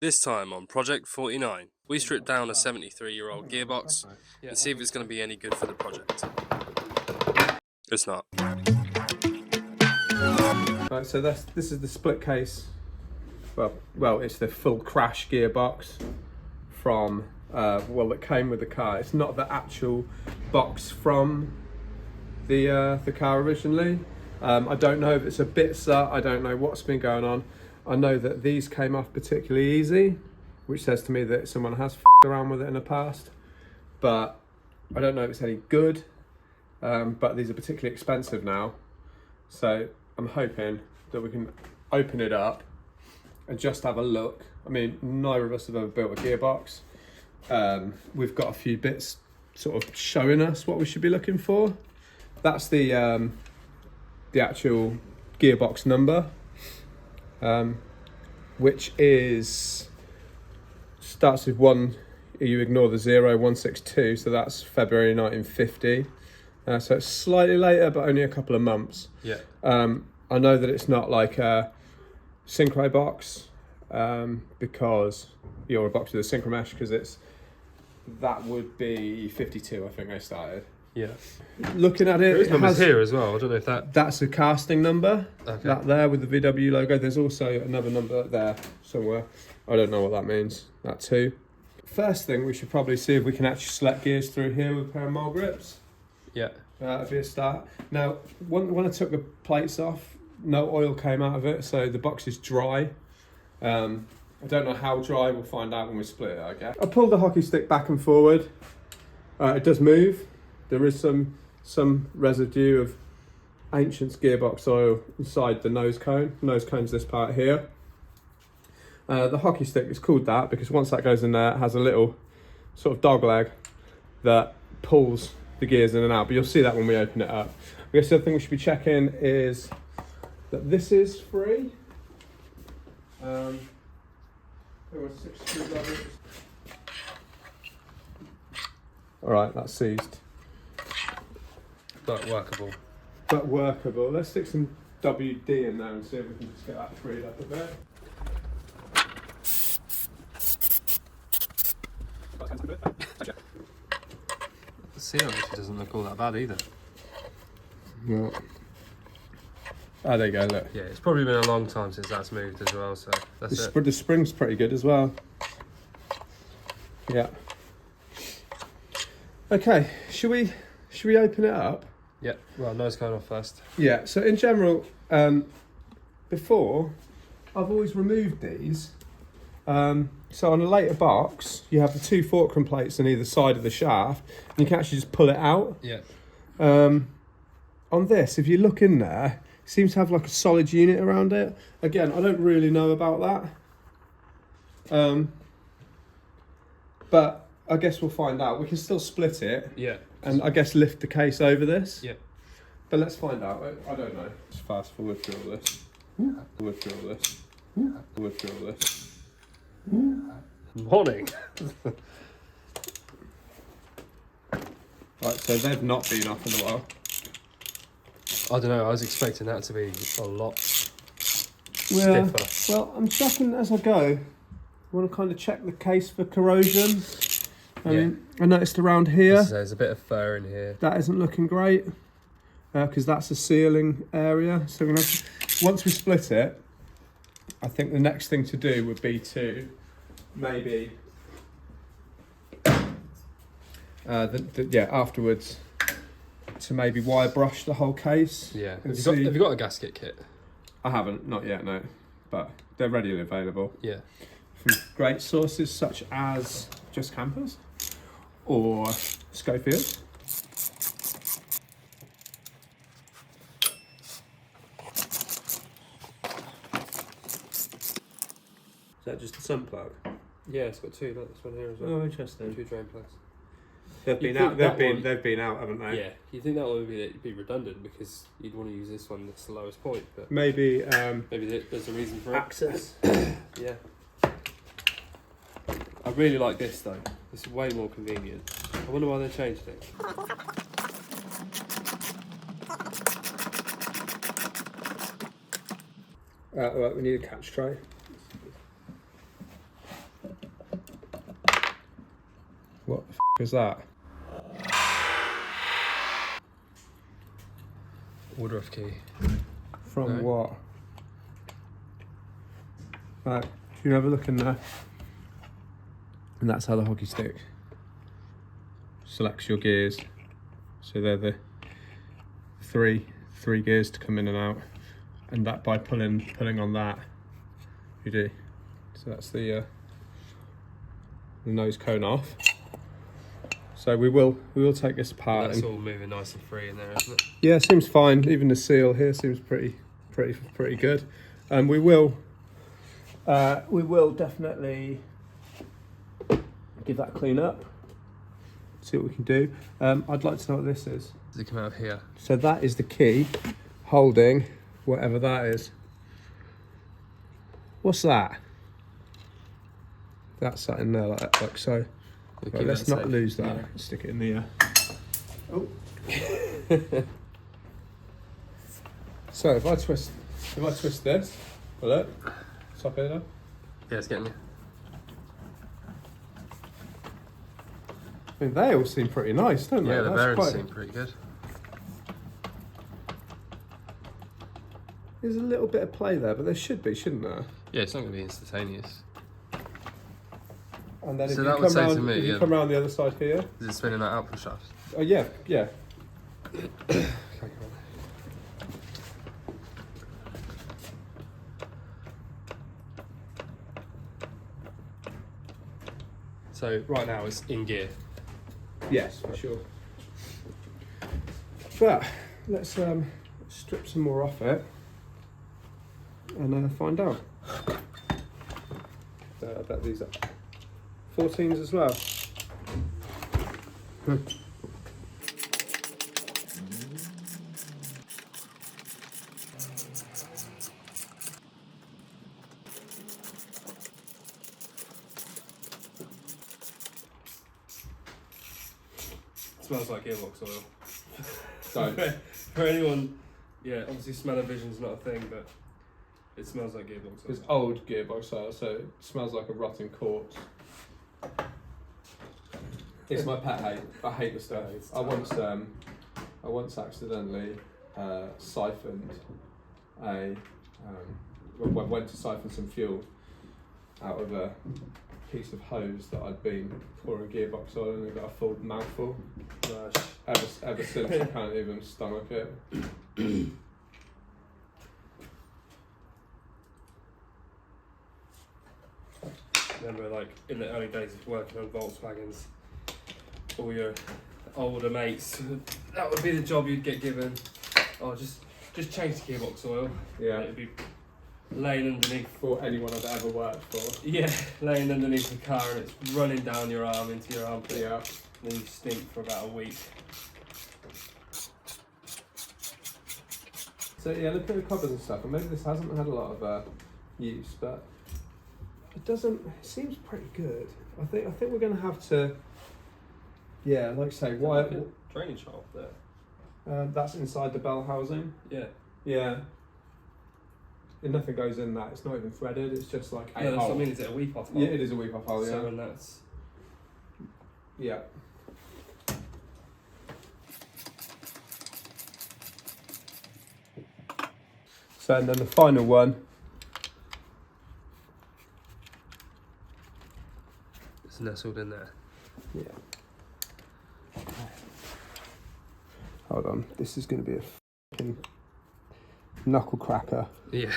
This time on Project 49, we strip down a 73-year-old gearbox and see if it's going to be any good for the project. It's not. Right, so this is the split case. Well, it's the full crash gearbox from that came with the car. It's not the actual box from the car originally. I don't know if it's a bitser. I don't know what's been going on. I know that these came off particularly easy, which says to me that someone has f***ed around with it in the past. But I don't know if it's any good. But these are particularly expensive now. So I'm hoping that we can open it up and just have a look. I mean, neither of us have ever built a gearbox. We've got a few bits sort of showing us what we should be looking for. That's the actual gearbox number, which starts with 1. You ignore the 0, 162. So that's February 1950. So it's slightly later, but only a couple of months. Yeah. I know that it's not like a synchro box, because you're a box with a synchro mesh, because that would be 52. I think they started. Yeah. Looking at it, There's numbers here as well. I don't know if that's a casting number. Okay. That there with the VW logo. There's also another number there somewhere. I don't know what that means. That too. First thing, we should probably see if we can actually select gears through here with a pair of mole grips. Yeah. That'd be a start. Now, when I took the plates off, no oil came out of it, so the box is dry. I don't know how dry. We'll find out when we split it, I guess. I pulled the hockey stick back and forward. It does move. There is some residue of ancient gearbox oil inside the nose cone. Nose cone's this part here. The hockey stick is called that because once that goes in there, it has a little sort of dog leg that pulls the gears in and out, but you'll see that when we open it up. I guess the other thing we should be checking is that this is free. There were 6 screwdrivers. All right, that's seized. But workable. But workable. Let's stick some WD in there and see if we can just get that freed up a bit. The seal actually doesn't look all that bad either. Yeah. Oh, there you go, look. Yeah, it's probably been a long time since that's moved as well, so that's it. The spring's pretty good as well. Yeah. Okay, should we open it up? Yeah, well, nose cone off first. Yeah, so in general, before, I've always removed these. So on a later box, you have the 2 fulcrum plates on either side of the shaft, and you can actually just pull it out. Yeah. On this, if you look in there, it seems to have like a solid unit around it. Again, I don't really know about that. But I guess we'll find out. We can still split it. Yeah. And I guess lift the case over this. Yeah. But let's find out. I don't know. Just fast forward through all this. Forward through all this. Forward through all this. Morning. Right, so they've not been off in a while. I don't know, I was expecting that to be a lot Yeah. stiffer. Well, I'm checking as I go. I want to kind of check the case for corrosion. I noticed around here There's a bit of fur in here. that isn't looking great because that's a sealing area. So we're gonna once we split it, I think the next thing to do would be to maybe afterwards to maybe wire brush the whole case. Yeah. and Have you see- got a gasket kit? I haven't, not yet, no, but they're readily available Yeah. from great sources such as Just Campers or Schofield. Is that just a sun plug? Yeah, it's got 2, like this one here as well. Oh, interesting. 2 drain plugs. They've You'd been think out. that one- They've been out, haven't they? Yeah, you think that would be redundant because you'd want to use this one that's the lowest point, but Maybe maybe there's a reason for it. access. Yeah. I really like this though. It's way more convenient. I wonder why they changed it. Right, we need a catch tray. What the f is that? Woodruff key. From No. what? Right, you have a look in there. And that's how the hockey stick selects your gears. So they're the three gears to come in and out. And that by pulling on that, you do. So that's the nose cone off. So we will take this apart. That's all moving nice and free in there, isn't it? Yeah, it seems fine. Even the seal here seems pretty good. And we will definitely give that a clean up. See what we can do. I'd like to know what this is. Does it come out of here? So that is the key holding whatever that is. What's that? That's that in there like so. Right, let's not lose that. Yeah. Stick it in the Oh. So if I twist this, will it? Stop it now. Yeah, it's getting me. I mean, they all seem pretty nice, don't they? Yeah, the That's bearings quite- seem pretty good. There's a little bit of play there, but there should be, shouldn't there? Yeah, it's not going to be instantaneous. And then So if that you would come say to round, me, if you yeah. come around the other side here. Is it spinning that output shaft? Oh yeah. So right now it's in gear. Yes, for sure. But let's strip some more off it and find out. I bet these are 14s as well. Smells like gearbox oil. Don't. For anyone, yeah, obviously smell-o-vision's not a thing, but it smells like gearbox oil. It's old gearbox oil, so it smells like a rotting corpse. It's my pet hate. I hate the stuff. I once accidentally siphoned went to siphon some fuel out of a piece of hose that I'd been pouring gearbox oil in and got a full mouthful. Ever since I can't even stomach it. Remember, like in the early days of working on Volkswagens, all your older mates, that would be the job you'd get given. Oh, just change the gearbox oil. Yeah. It'd be laying underneath. For anyone I've ever worked for. Yeah, laying underneath the car and it's running down your arm into your armpit. Yeah. And then you stink for about a week. So yeah, look at the covers and stuff, and maybe this hasn't had a lot of use, but it seems pretty good. I think we're gonna have to, yeah, like I say, wire. Drainage hole there. That's inside the bell housing. Yeah. Yeah. And nothing goes in that. It's not even threaded. It's just like a Yeah, that's what I hole. mean. Is it a weep off hole? Yeah, it is a weep off hole. Yeah. So, and that's. Yeah. So and then the final one. It's nestled in there. Yeah. Hold on. This is going to be a fucking knuckle cracker. Yeah.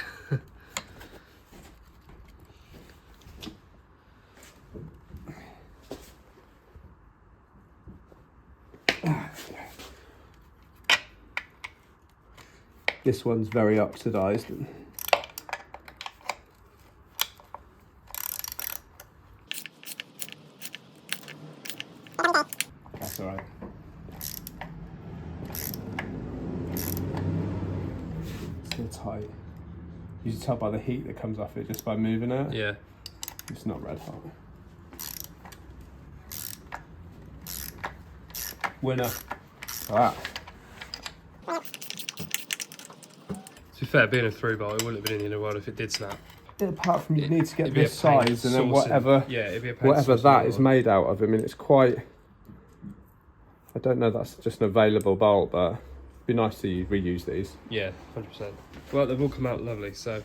This one's very oxidized. That's all right. It's still tight. You can tell by the heat that comes off it just by moving it. Yeah. It's not red hot. Winner. Ah. To be fair, being a through bar, it wouldn't have been in the world if it did snap. apart from you need to get it'd be a this pain size and then sourcing- whatever Yeah, it'd be a pain whatever sourcing that it is all. made out of. I mean, it's quite. I don't know. That's just an available bolt, but it'd be nice to reuse these. Yeah, 100%. Well, they've all come out lovely, so.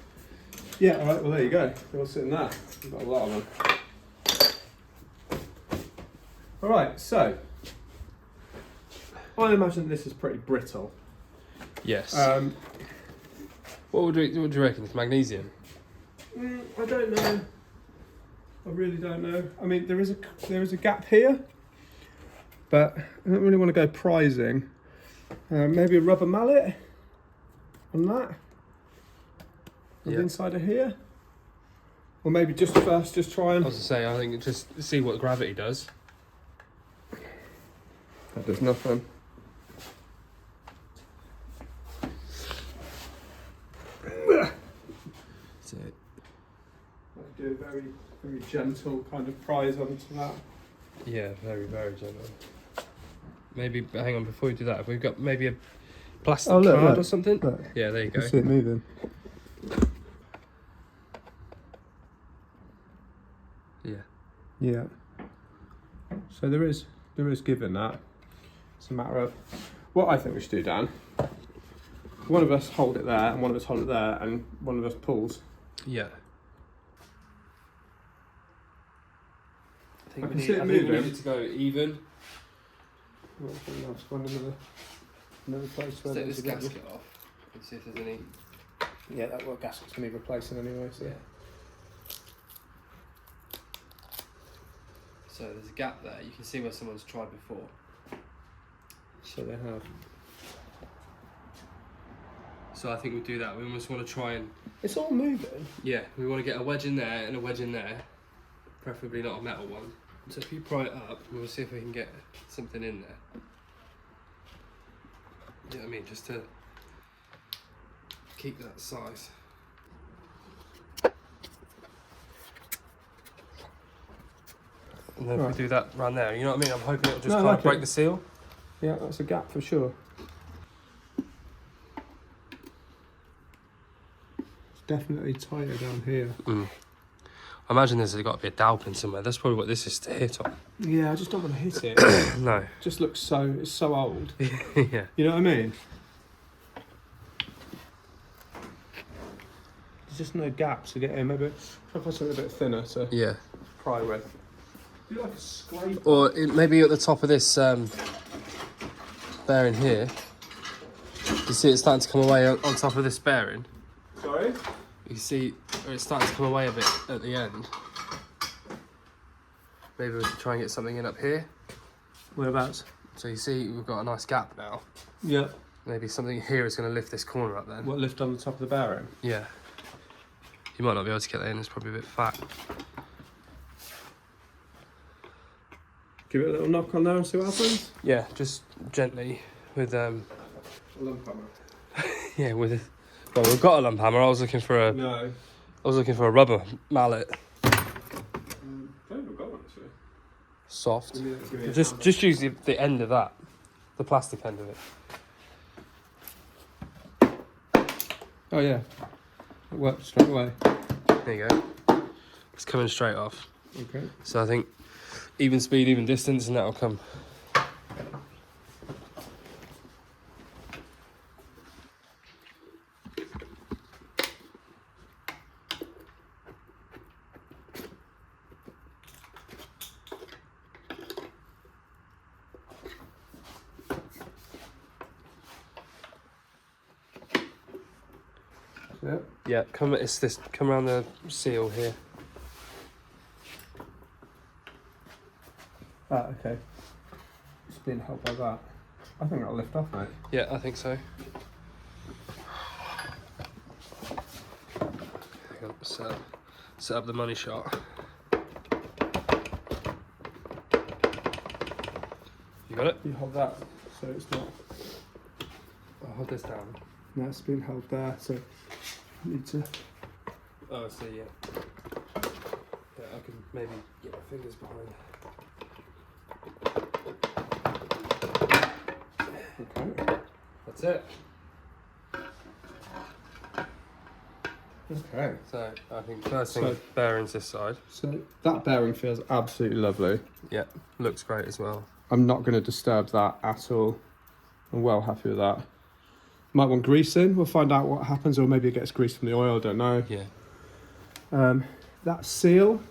Yeah. All right. Well, there you go. They're all sitting there. We've got a lot of them. All right. So I imagine this is pretty brittle. Yes. What do you reckon? It's magnesium? I don't know. I really don't know. I mean, there is a gap here, but I don't really want to go prizing. Maybe a rubber mallet on that, on the inside of here, or maybe just first, just try and. I was to say, I think just see what gravity does. That does nothing. That's it. I'd do a very, very gentle kind of prise onto that. Yeah, very, very gentle. Maybe, hang on, before we do that, have we got maybe a plastic Oh, look, card look, or something? look. Yeah, there you go. I see it moving. Yeah. Yeah. So there is given that. It's a matter of what I think we should do, Dan. One of us hold it there, and one of us hold it there, and one of us pulls. Yeah. I think I we can need, see it I think we moving. need it to go even. Well, I think that's gone into another place Let's where take there's this a gap. gasket off and see if there's any. Yeah, that gasket's going to be replacing anyway. So. Yeah. So there's a gap there. You can see where someone's tried before. So they have. So I think we do that. We almost want to try and. It's all moving. Yeah, we want to get a wedge in there and a wedge in there. Preferably not a metal one. So if you pry it up, we'll see if we can get something in there. You know what I mean? Just to keep that size. And then if we do that around there, you know what I mean? I'm hoping it'll just No, I kind like of break it. the seal. Yeah, that's a gap for sure. It's definitely tighter down here. I imagine there's got to be a dowel pin somewhere. That's probably what this is to hit on. Yeah, I just don't want to hit it. No. It just looks it's so old. Yeah. You know what I mean? There's just no gap to get in. Maybe try to find something a bit thinner to Yeah. pry with. Do like a scrape. Or maybe at the top of this bearing here. You see it's starting to come away on top of this bearing. Sorry? You see it's starting to come away a bit at the end. Maybe we should try and get something in up here. Whereabouts? So you see we've got a nice gap now. Yeah. Maybe something here is going to lift this corner up then. What, lift on the top of the bearing? Yeah. You might not be able to get that in, it's probably a bit fat. Give it a little knock on there and see what happens. Yeah, just gently with A lump hammer. yeah, with well, we've got a lump hammer. I was looking for a No. rubber mallet. I don't think I've got one actually. Soft. Give me a Just hammer. just use the end of that. The plastic end of it. Oh yeah. It worked straight away. There you go. It's coming straight off. Okay. So I think even speed, even distance, and that'll come. Yeah. Yeah, come around the seal here. Ah, okay. It's being held by that. I think that'll lift off, mate. Yeah, I think so. Hang on, set up the money shot. You got it? You hold that so it's not. I'll hold this down. No, it's being held there, so you need to. Oh, I see, yeah. Yeah, I can maybe get my fingers behind. Okay. That's it. Okay. So I think first thing, bearings this side. So that bearing feels absolutely lovely. Yeah, looks great as well. I'm not going to disturb that at all. I'm well happy with that. Might want greasing. We'll find out what happens, or maybe it gets greased from the oil. Don't know. Yeah. That seal.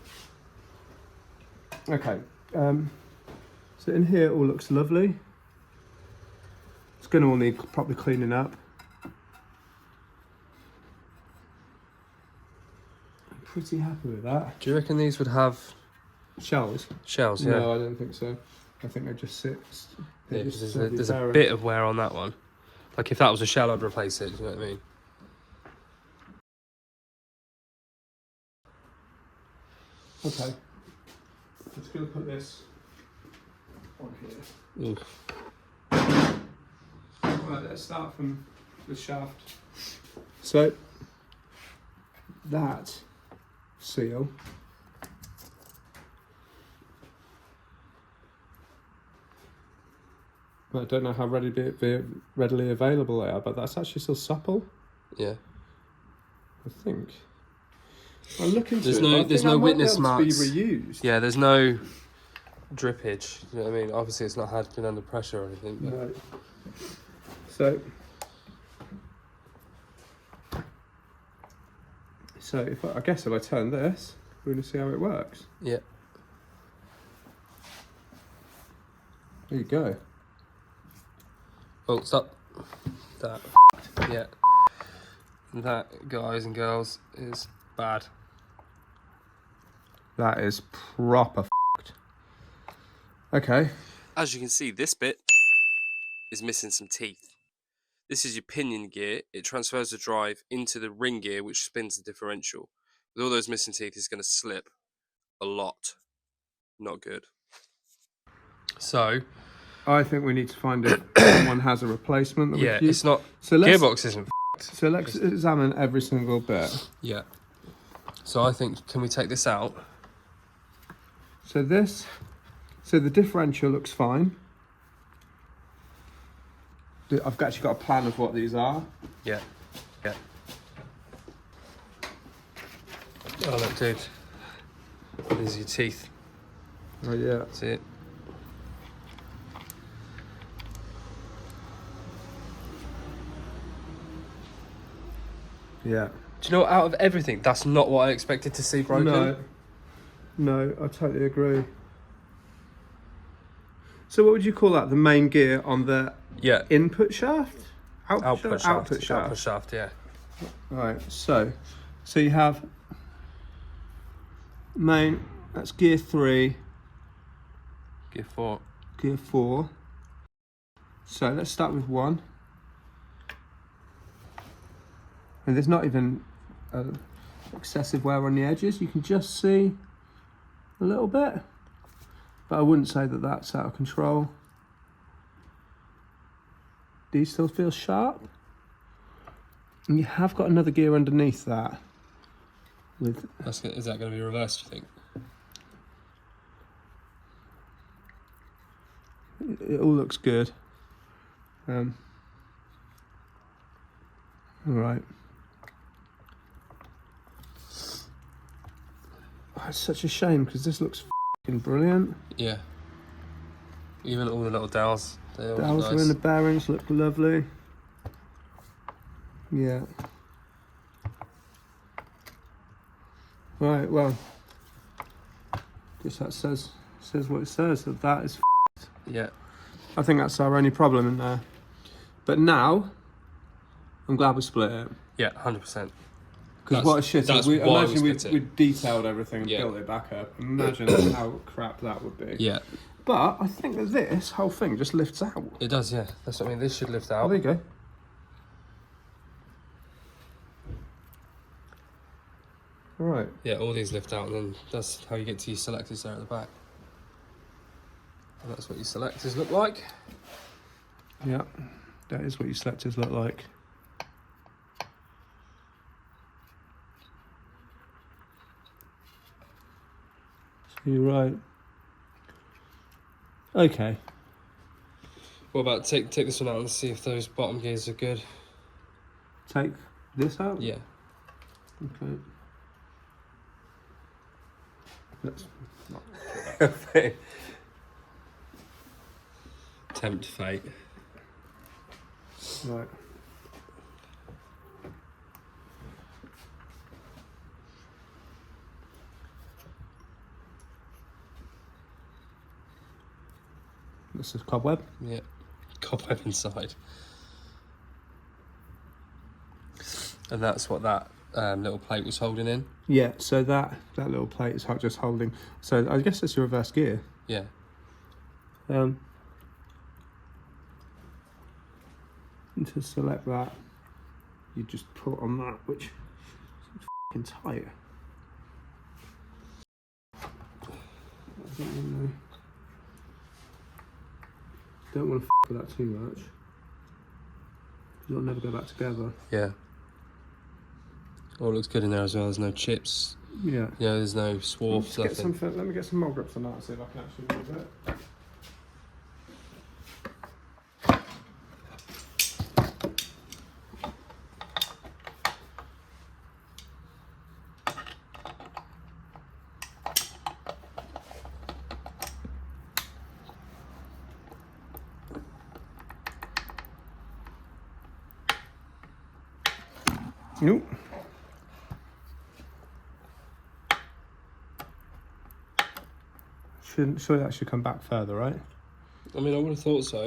Okay. So in here, it all looks lovely. It's going to all need properly cleaning up. I'm pretty happy with that. Do you reckon these would have Shells? shells? Yeah. No, I don't think so. I think they just sit. Yeah, 'cause there's a bit of wear on that one. Like if that was a shell, I'd replace it. Do you know what I mean? Okay. Just going to put this on here. Oof. Right, let's start from the shaft. So that seal I don't know how readily available they are, but that's actually still supple, Yeah. I think. I'll look into There's it, no- but I there's think no that might witness be able to marks. be reused. Yeah, there's no drippage. You know what I mean? Obviously, it's not been under pressure or anything. But Right. So I guess if I turn this, we're going to see how it works. yeah. There you go. Oh, stop. That. Yeah. That, guys and girls, is bad. That is proper f***ed. Okay. As you can see, this bit is missing some teeth. This is your pinion gear. It transfers the drive into the ring gear, which spins the differential. With all those missing teeth, it's going to slip a lot. Not good. So, I think we need to find if someone has a replacement that we yeah, could use. it's not... So let's, gearbox isn't so let's examine every single bit. Yeah. So I think, can we take this out? So the differential looks fine. I've actually got a plan of what these are. Yeah. Yeah. Oh, look, dude. These are your teeth. Oh yeah. That's it. Yeah. Do you know what, out of everything, that's not what I expected to see broken? No, I totally agree. So what would you call that? The main gear on the Yeah. input shaft? Output shaft. Output shaft. Output shaft, yeah. Right, so you have main, that's gear 3, Gear 4. gear 4. So let's start with 1. And there's not even excessive wear on the edges. You can just see a little bit, but I wouldn't say that that's out of control. Do you still feel sharp? And you have got another gear underneath that. Is that going to be reversed, do you think? It all looks good. All right. Oh, it's such a shame because this looks f***ing brilliant. Yeah. Even all the little dowels. They all Dowels look are nice. in the bearings, look lovely. Yeah. Right, well, just that says what it says, that is Yeah. I think that's our only problem in there. But now, I'm glad we split it. Yeah, 100%. Because what a shit. That's We, why imagine we split we it. detailed everything and Yeah. built it back up. Imagine how crap that would be. Yeah. But I think that this whole thing just lifts out. It does, yeah. That's what I mean. This should lift Oh, out. there you go. All right. Yeah, all these lift out, and then that's how you get to your selectors there at the back. And that's what your selectors look like. Yeah, that is what your selectors look like. So you're right. Okay. What about take this one out and see if those bottom gears are good? Take this out? Yeah. Okay. Let's not Tempt fate. right. This is cobweb. Yeah. Cobweb inside. And that's what that little plate was holding in? Yeah, so that little plate is just holding. So I guess it's your reverse gear. Yeah. And to select that, you just put on that, which is f***ing tight. I don't really know. Don't want to f with that too much. It'll never go back together. Yeah. Oh, it looks good in there as well. There's no chips. Yeah. Yeah, there's no swarf. Let me get some more grips on that and see if I can actually move it. Nope. Surely that should come back further, right? I mean, I would have thought so.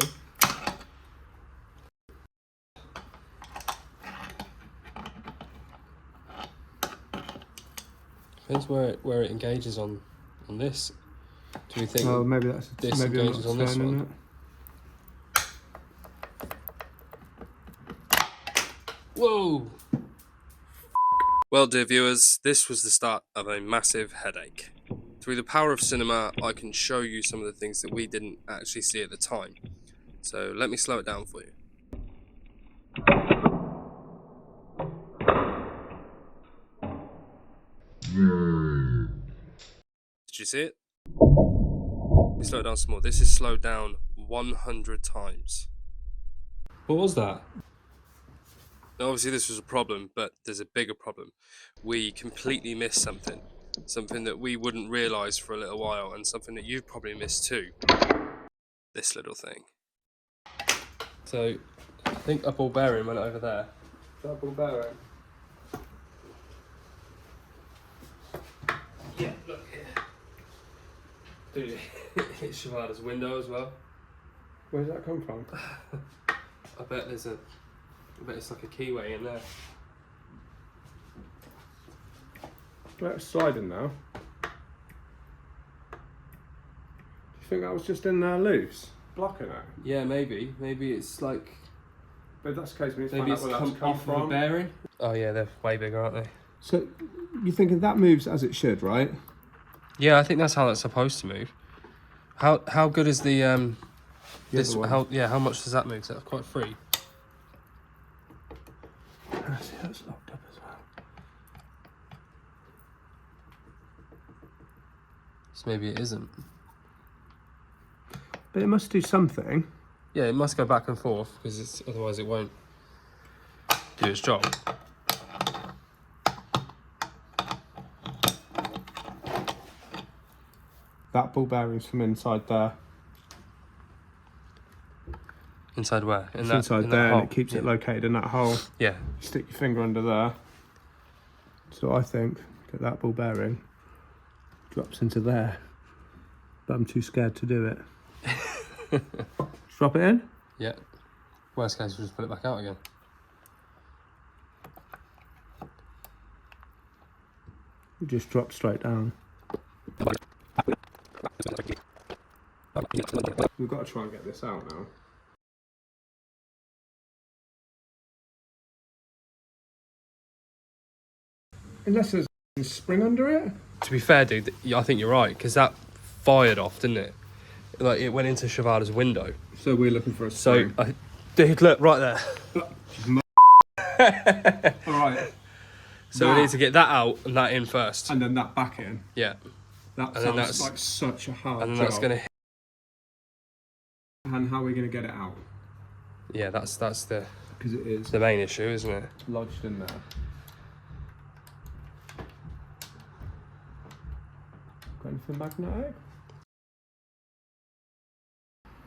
Depends where it engages on this. Do we think? Oh, maybe that's this maybe engages on this one. Whoa! Well, dear viewers, this was the start of a massive headache. Through the power of cinema, I can show you some of the things that we didn't actually see at the time. So let me slow it down for you. Did you see it? Let me slow it down some more. This is slowed down 100 times. What was that? Now, obviously this was a problem, but there's a bigger problem. We completely missed something. Something that we wouldn't realise for a little while, and something that you've probably missed too. This little thing. So, I think a ball bearing went over there. Double bearing. Yeah, look here. Dude, it hit Shavada's window as well. Where did that come from? I bet it's like a keyway in there. Let's slide in now. Do you think that was just in there loose, blocking it? Yeah, maybe. Maybe it's like. But if that's the case, we need to Maybe find it's out where that's come off from. of a bearing. Oh yeah, they're way bigger, aren't they? So you're thinking that moves as it should, right? Yeah, I think that's how that's supposed to move. How good is the this? other one. How much does that move? That's quite free. See, that's locked up as well. So maybe it isn't. But it must do something. Yeah, it must go back and forth because otherwise it won't do its job. That ball bearing's from inside there. Inside where? It's inside there, and it keeps it located in that hole. Yeah. Stick your finger under there. So I think that that ball bearing drops into there, but I'm too scared to do it. Drop it in. Yeah. Worst case, we'll just put it back out again. You just drop straight down. We've got to try and get this out now. Unless there's a spring under it. To be fair, dude, I think you're right because that fired off, didn't it? Like it went into Shavada's window. So we're looking for a spring. So, dude, look right there. Alright. So we need to get that out and that in first. And then that back in. Yeah. That And then sounds like such a hard And then job. that's gonna. And how are we going to get it out? Yeah, that's Because it is the main issue, isn't it? lodged in there. Anything magnetic?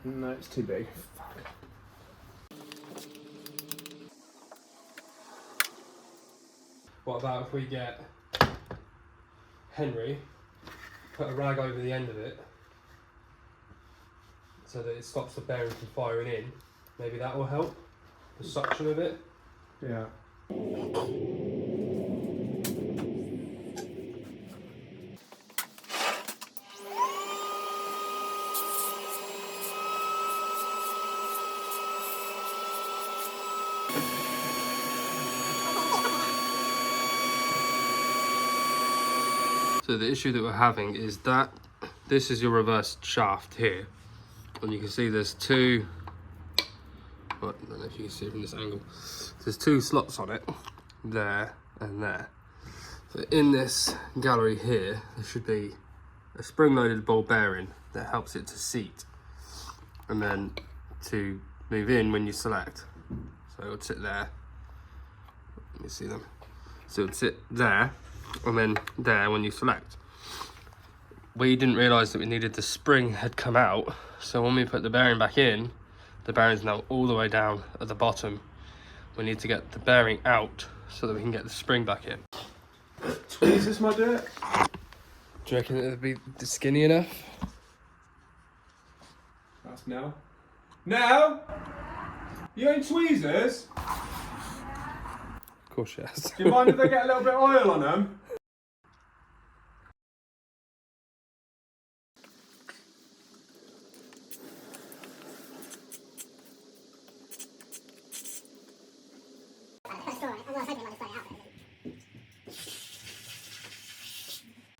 No, it's too big. Fuck. What about if we get Henry, put a rag over the end of it so that it stops the bearing from firing in? Maybe that will help the suction of it. Yeah. So the issue that we're having is that this is your reverse shaft here, and you can see there's two, well, I don't know if you can see it from this angle, there's two slots on it, there and there. So in this gallery here, there should be a spring-loaded ball bearing that helps it to seat, and then to move in when you select. So it would sit there, let me see them. So it would sit there, and then there when you select. We didn't realise that we needed the spring had come out, so when we put the bearing back in, the bearing's now all the way down at the bottom. We need to get the bearing out so that we can get the spring back in. Tweezers, my dear. Do you reckon it'll be skinny enough? That's now. Now? You ain't tweezers? Of course she has. Do you mind if they get a little bit of oil on them?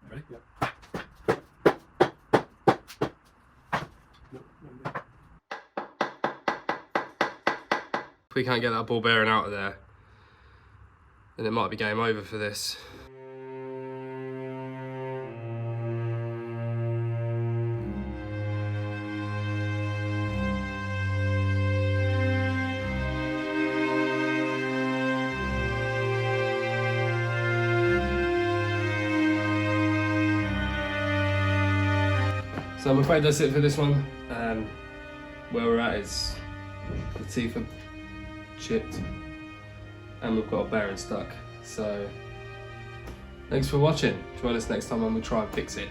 Ready? Yeah. If we can't get that ball bearing out of there, then it might be game over for this. So I'm afraid that's it for this one. Where we're at is the teeth are chipped and we've got a bearing stuck. So thanks for watching. Join us next time when we try and fix it.